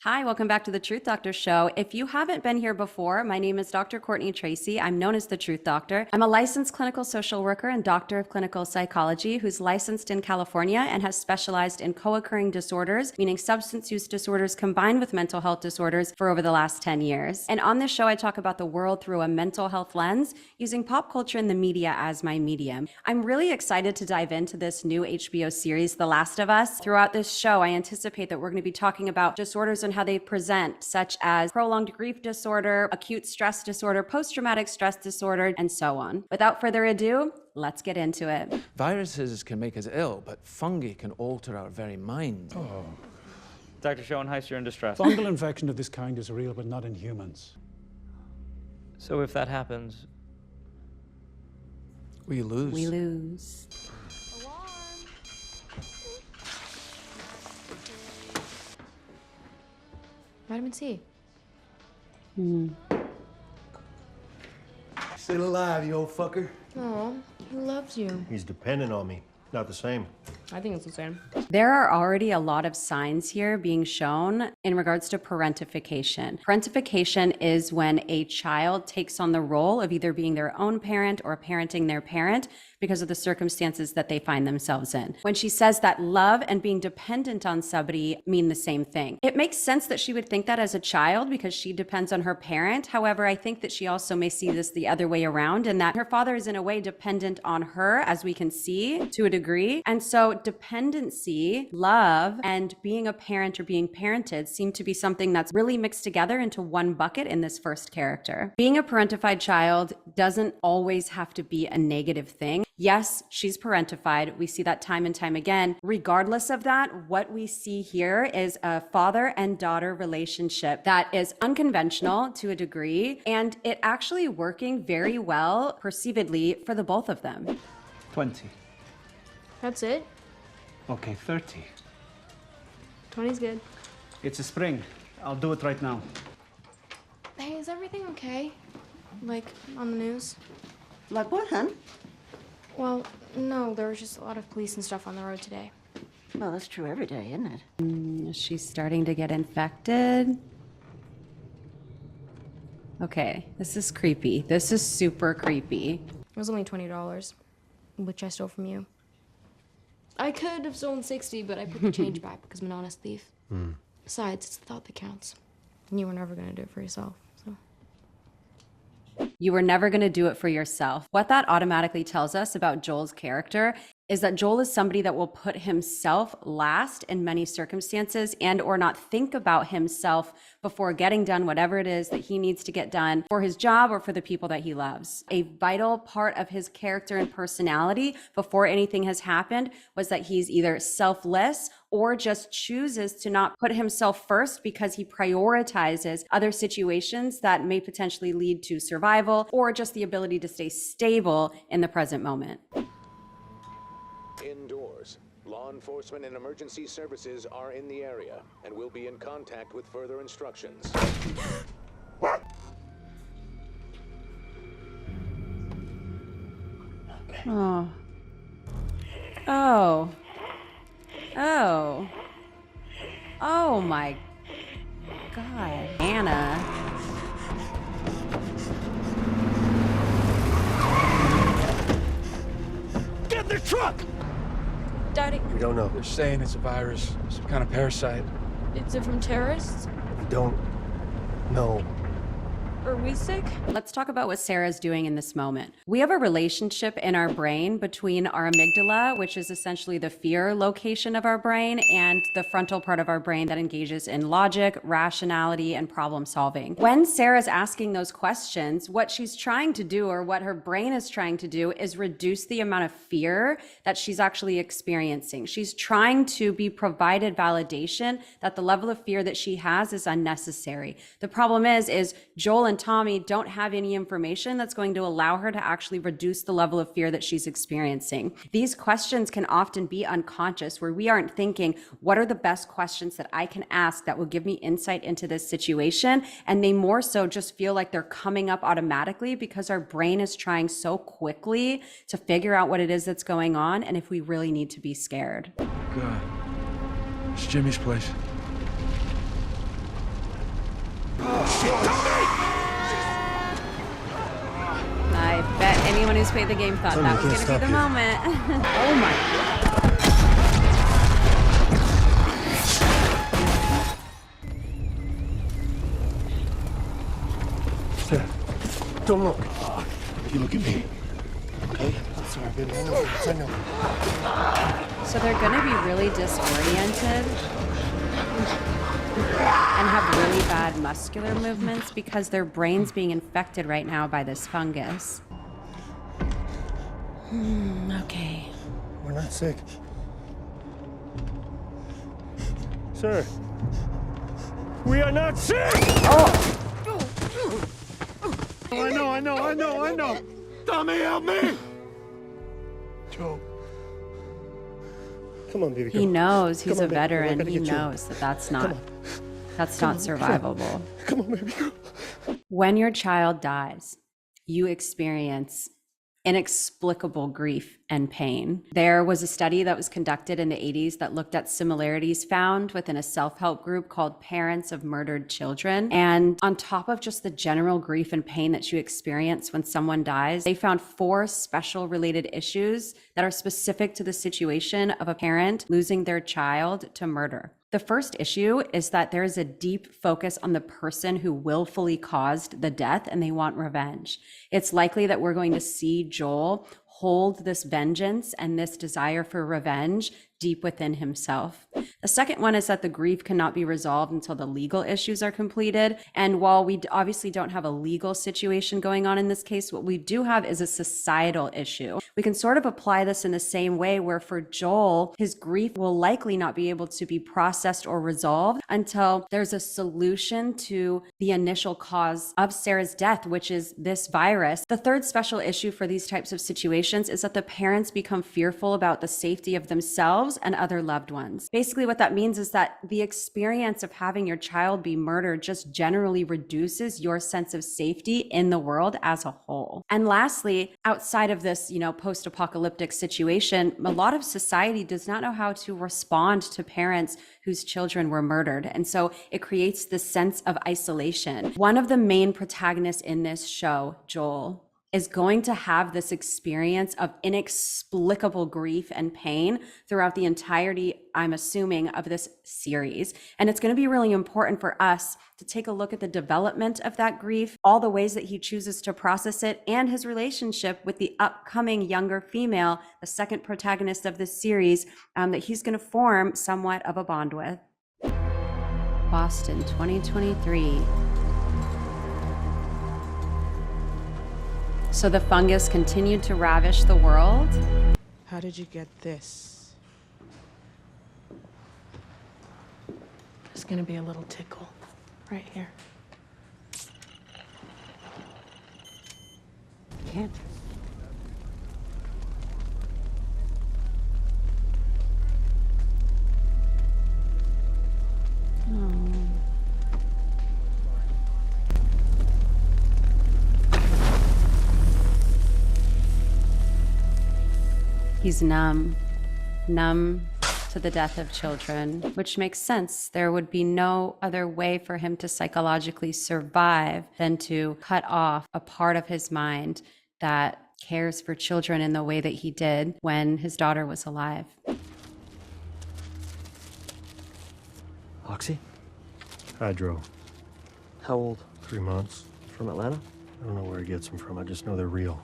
Hi, welcome back to the Truth Doctor Show. If you haven't been here before, my name is Dr. Courtney Tracy. I'm known as the Truth Doctor. I'm a licensed clinical social worker and doctor of clinical psychology who's licensed in California and has specialized in co-occurring disorders, meaning substance use disorders combined with mental health disorders for over the last 10 years. And on this show, I talk about the world through a mental health lens using pop culture and the media as my medium. I'm really excited to dive into this new HBO series, The Last of Us. Throughout this show, I anticipate that we're going to be talking about disorders and how they present, such as prolonged grief disorder, acute stress disorder, post-traumatic stress disorder, and so on. Without further ado, let's get into it. Viruses can make us ill, but fungi can alter our very mind. Oh. Dr. Schoenheiser, you're in distress. Fungal infection of this kind is real, but not in humans. So if that happens... We lose. We lose. Vitamin C. Still alive, you old fucker. Oh, he loves you. He's dependent on me. Not the same. I think it's the same. There are already a lot of signs here being shown in regards to parentification. Parentification is when a child takes on the role of either being their own parent or parenting their parent because of the circumstances that they find themselves in. When she says that love and being dependent on somebody mean the same thing, it makes sense that she would think that as a child because she depends on her parent. However, I think that she also may see this the other way around and that her father is in a way dependent on her, as we can see, to a degree. And so dependency, love, and being a parent or being parented seem to be something that's really mixed together into one bucket in this first character. Being a parentified child doesn't always have to be a negative thing. Yes, she's parentified. We see that time and time again. Regardless of that, what we see here is a father and daughter relationship that is unconventional to a degree, and it actually working very well, perceivedly, for the both of them. 20. That's it? Okay, 30. 20's good. It's a spring. I'll do it right now. Hey, is everything okay? Like, on the news? Like what, hun? Well, no, there was just a lot of police and stuff on the road today. Well, that's true every day, isn't it? She's starting to get infected. Okay, this is creepy. This is super creepy. It was only $20, which I stole from you. I could have stolen 60, but I put the change back because I'm an honest thief. Besides, it's the thought that counts. And you were never going to do it for yourself, so... You were never going to do it for yourself. What that automatically tells us about Joel's character is that Joel is somebody that will put himself last in many circumstances and or not think about himself before getting done whatever it is that he needs to get done for his job or for the people that he loves. A vital part of his character and personality before anything has happened was that he's either selfless or just chooses to not put himself first because he prioritizes other situations that may potentially lead to survival or just the ability to stay stable in the present moment. Indoors. Law enforcement and emergency services are in the area and will be in contact with further instructions. Oh. Oh. Oh. Oh my God. Anna. Get in the truck! Daddy, We don't know. They're saying it's a virus, some kind of parasite. is it from terrorists? We don't know. Are we sick? Let's talk about what Sarah's doing in this moment. We have a relationship in our brain between our amygdala, which is essentially the fear location of our brain, and the frontal part of our brain that engages in logic, rationality, and problem solving. When Sarah's asking those questions, what she's trying to do, or what her brain is trying to do, is reduce the amount of fear that she's actually experiencing. She's trying to be provided validation that the level of fear that she has is unnecessary. The problem is Joel and Tommy don't have any information that's going to allow her to actually reduce the level of fear that she's experiencing. These questions can often be unconscious, where we aren't thinking, what are the best questions that I can ask that will give me insight into this situation? And they more so just feel like they're coming up automatically because our brain is trying so quickly to figure out what it is that's going on and if we really need to be scared. God. It's Jimmy's place. anyone who's played the game thought that was going to be the moment. Oh my. Sir, don't look. You look at me. Okay? I'm sorry, baby. I know. I know. So they're going to be really disoriented and have really bad muscular movements because their brain's being infected right now by this fungus. Okay. We're not sick. Sir, we are not sick! Oh! I know. Tommy, help me! Joe. Come on, baby. He knows he's Come on, a baby. veteran. I gotta He get you. knows that that's not Come on. survivable. Come on, baby. When your child dies, you experience inexplicable grief and pain. There was a study that was conducted in the 80s that looked at similarities found within a self-help group called Parents of Murdered Children. And on top of just the general grief and pain that you experience when someone dies, they found 4 special related issues that are specific to the situation of a parent losing their child to murder. The first issue is that there is a deep focus on the person who willfully caused the death and they want revenge. It's likely that we're going to see Joel hold this vengeance and this desire for revenge deep within himself. The second one is that the grief cannot be resolved until the legal issues are completed. And while we obviously don't have a legal situation going on in this case, what we do have is a societal issue. We can sort of apply this in the same way where for Joel, his grief will likely not be able to be processed or resolved until there's a solution to the initial cause of Sarah's death, which is this virus. The third special issue for these types of situations is that the parents become fearful about the safety of themselves and other loved ones. Basically, what that means is that the experience of having your child be murdered just generally reduces your sense of safety in the world as a whole. And lastly, outside of this, post-apocalyptic situation, a lot of society does not know how to respond to parents whose children were murdered. And so it creates this sense of isolation. One of the main protagonists in this show, Joel, is going to have this experience of inexplicable grief and pain throughout the entirety, I'm assuming, of this series. And it's going to be really important for us to take a look at the development of that grief, all the ways that he chooses to process it, and his relationship with the upcoming younger female, the second protagonist of this series, that he's going to form somewhat of a bond with. Boston, 2023. So the fungus continued to ravish the world. How did you get this? There's gonna be a little tickle right here. Can't. He's numb to the death of children, which makes sense. There would be no other way for him to psychologically survive than to cut off a part of his mind that cares for children in the way that he did when his daughter was alive. Oxy? Hydro. How old? 3 months. From Atlanta? I don't know where he gets them from. I just know they're real.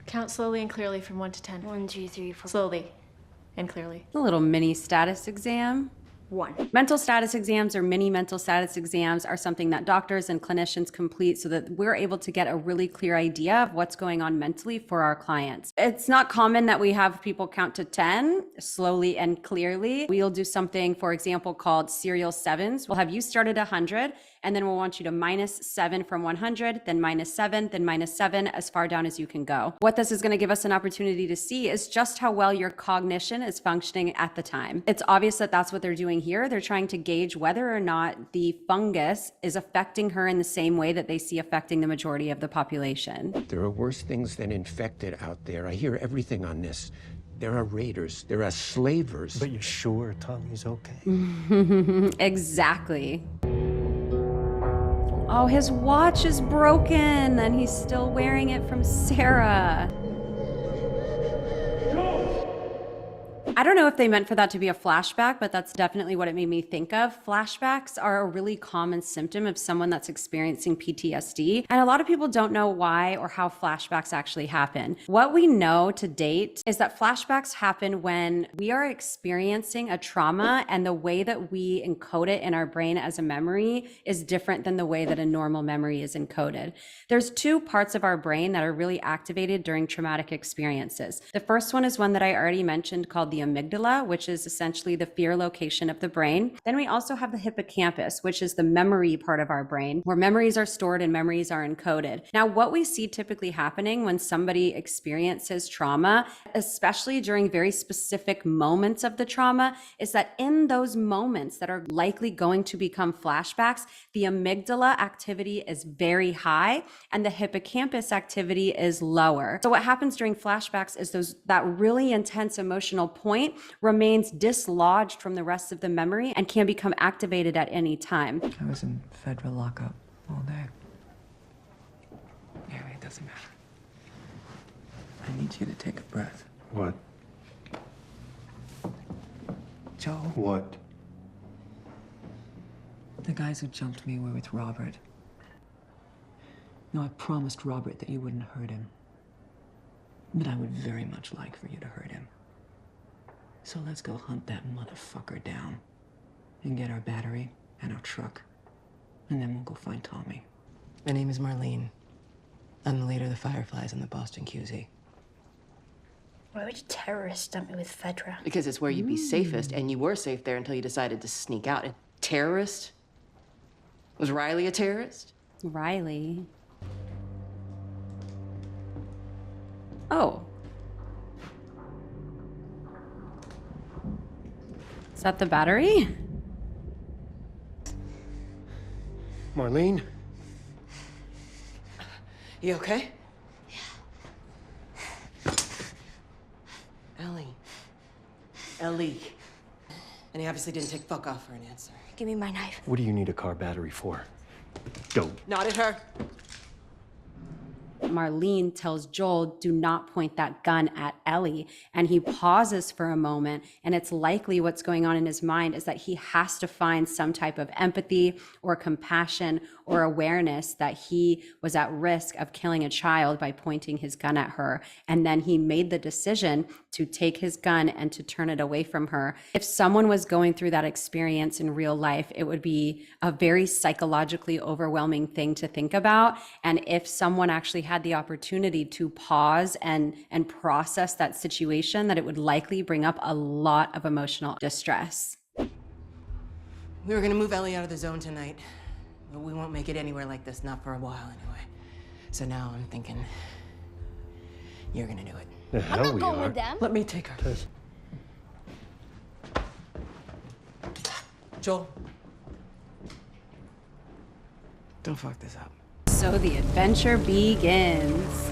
Count slowly and clearly from 1 to 10. 1, 2, 3, 4. Slowly and clearly. A little mini status exam. 1. Mental status exams or mini mental status exams are something that doctors and clinicians complete so that we're able to get a really clear idea of what's going on mentally for our clients. It's not common that we have people count to 10 slowly and clearly. We'll do something, for example, called serial sevens. We'll have you start at 100, and then we'll want you to -7 from 100, then -7, then -7, as far down as you can go. What this is going to give us an opportunity to see is just how well your cognition is functioning at the time. It's obvious that that's what they're doing here. They're trying to gauge whether or not the fungus is affecting her in the same way that they see affecting the majority of the population. There are worse things than infected out there. I hear everything on this. There are raiders. There are slavers. But you're sure Tommy's okay? Exactly. Oh, his watch is broken and he's still wearing it from Sarah. I don't know if they meant for that to be a flashback, but that's definitely what it made me think of. Flashbacks are a really common symptom of someone that's experiencing PTSD, and a lot of people don't know why or how flashbacks actually happen. What we know to date is that flashbacks happen when we are experiencing a trauma, and the way that we encode it in our brain as a memory is different than the way that a normal memory is encoded. There's two parts of our brain that are really activated during traumatic experiences. The first one is one that I already mentioned called the amygdala, which is essentially the fear location of the brain. Then we also have the hippocampus, which is the memory part of our brain, where memories are stored and memories are encoded. Now, what we see typically happening when somebody experiences trauma, especially during very specific moments of the trauma, is that in those moments that are likely going to become flashbacks, the amygdala activity is very high and the hippocampus activity is lower. So what happens during flashbacks is that really intense emotional point remains dislodged from the rest of the memory and can become activated at any time. I was in federal lockup all day. Anyway, it doesn't matter. I need you to take a breath. What? Joel, What? the guys who jumped me were with Robert. No, I promised Robert that you wouldn't hurt him. But I would very much like for you to hurt him. So let's go hunt that motherfucker down and get our battery and our truck, and then we'll go find Tommy. My name is Marlene. I'm the leader of the Fireflies in the Boston QZ. Why would terrorists dump me with Fedra? Because it's where you'd be safest, and you were safe there until you decided to sneak out. A terrorist? Was Riley a terrorist? Riley. Oh. Is that the battery? Marlene? You okay? Yeah. Ellie. And he obviously didn't take fuck off for an answer. Give me my knife. What do you need a car battery for? Go. Not at her. Marlene tells Joel, do not point that gun at Ellie. And he pauses for a moment. And it's likely what's going on in his mind is that he has to find some type of empathy or compassion or awareness that he was at risk of killing a child by pointing his gun at her. And then he made the decision to take his gun and to turn it away from her. If someone was going through that experience in real life, it would be a very psychologically overwhelming thing to think about. And if someone actually had the opportunity to pause and process that situation, that it would likely bring up a lot of emotional distress. We were gonna move Ellie out of the zone tonight, but we won't make it anywhere like this, not for a while anyway. So now I'm thinking, you're gonna do it. The hell I'm not we going are. with them. Let me take her. Tess. Joel. Don't fuck this up. So the adventure begins.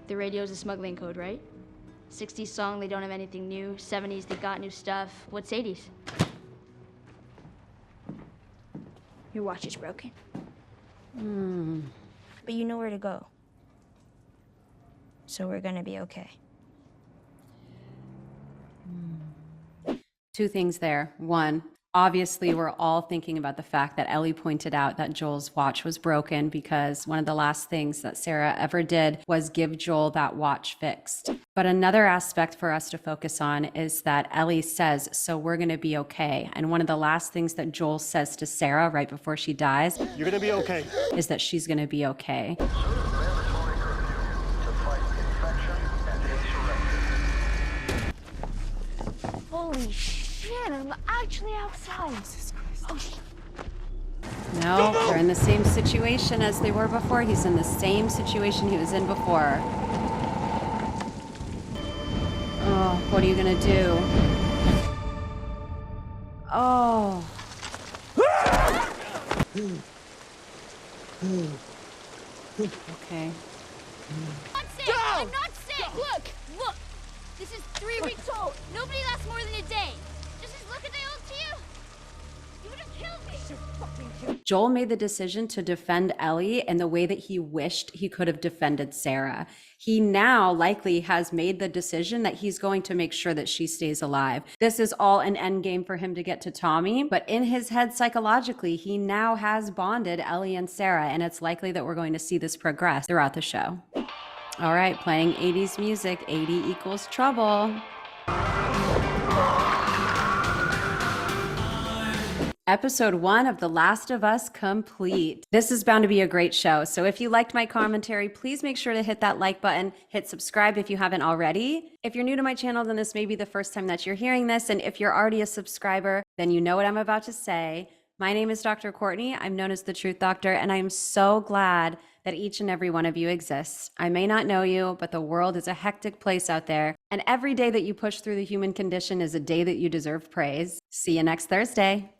The radio's a smuggling code, right? 60s song, they don't have anything new. 70s, they got new stuff. What's 80s? Your watch is broken. But you know where to go. So we're gonna be okay. Two things there. One, obviously we're all thinking about the fact that Ellie pointed out that Joel's watch was broken because one of the last things that Sarah ever did was give Joel that watch fixed. But another aspect for us to focus on is that Ellie says, so we're gonna be okay. And one of the last things that Joel says to Sarah right before she dies, You're gonna be okay. is that she's gonna be okay. Holy shit, I'm actually outside. Oh, No, they're in the same situation as they were before. He's in the same situation he was in before. Oh, what are you gonna do? Oh. Okay. I'm not sick! I'm not sick! Look! This is 3 weeks old. Nobody lasts more than a day. Does this look a day old to you? You would have killed me. Joel made the decision to defend Ellie in the way that he wished he could have defended Sarah. He now likely has made the decision that he's going to make sure that she stays alive. This is all an end game for him to get to Tommy, but in his head psychologically, he now has bonded Ellie and Sarah, and it's likely that we're going to see this progress throughout the show. All right, playing 80s music, 80 equals trouble. Episode 1 of The Last of Us complete. This is bound to be a great show. So if you liked my commentary, please make sure to hit that like button, hit subscribe if you haven't already. If you're new to my channel, then this may be the first time that you're hearing this. And if you're already a subscriber, then you know what I'm about to say. My name is Dr. Courtney. I'm known as the Truth Doctor, and I am so glad that each and every one of you exists. I may not know you, but the world is a hectic place out there. And every day that you push through the human condition is a day that you deserve praise. See you next Thursday.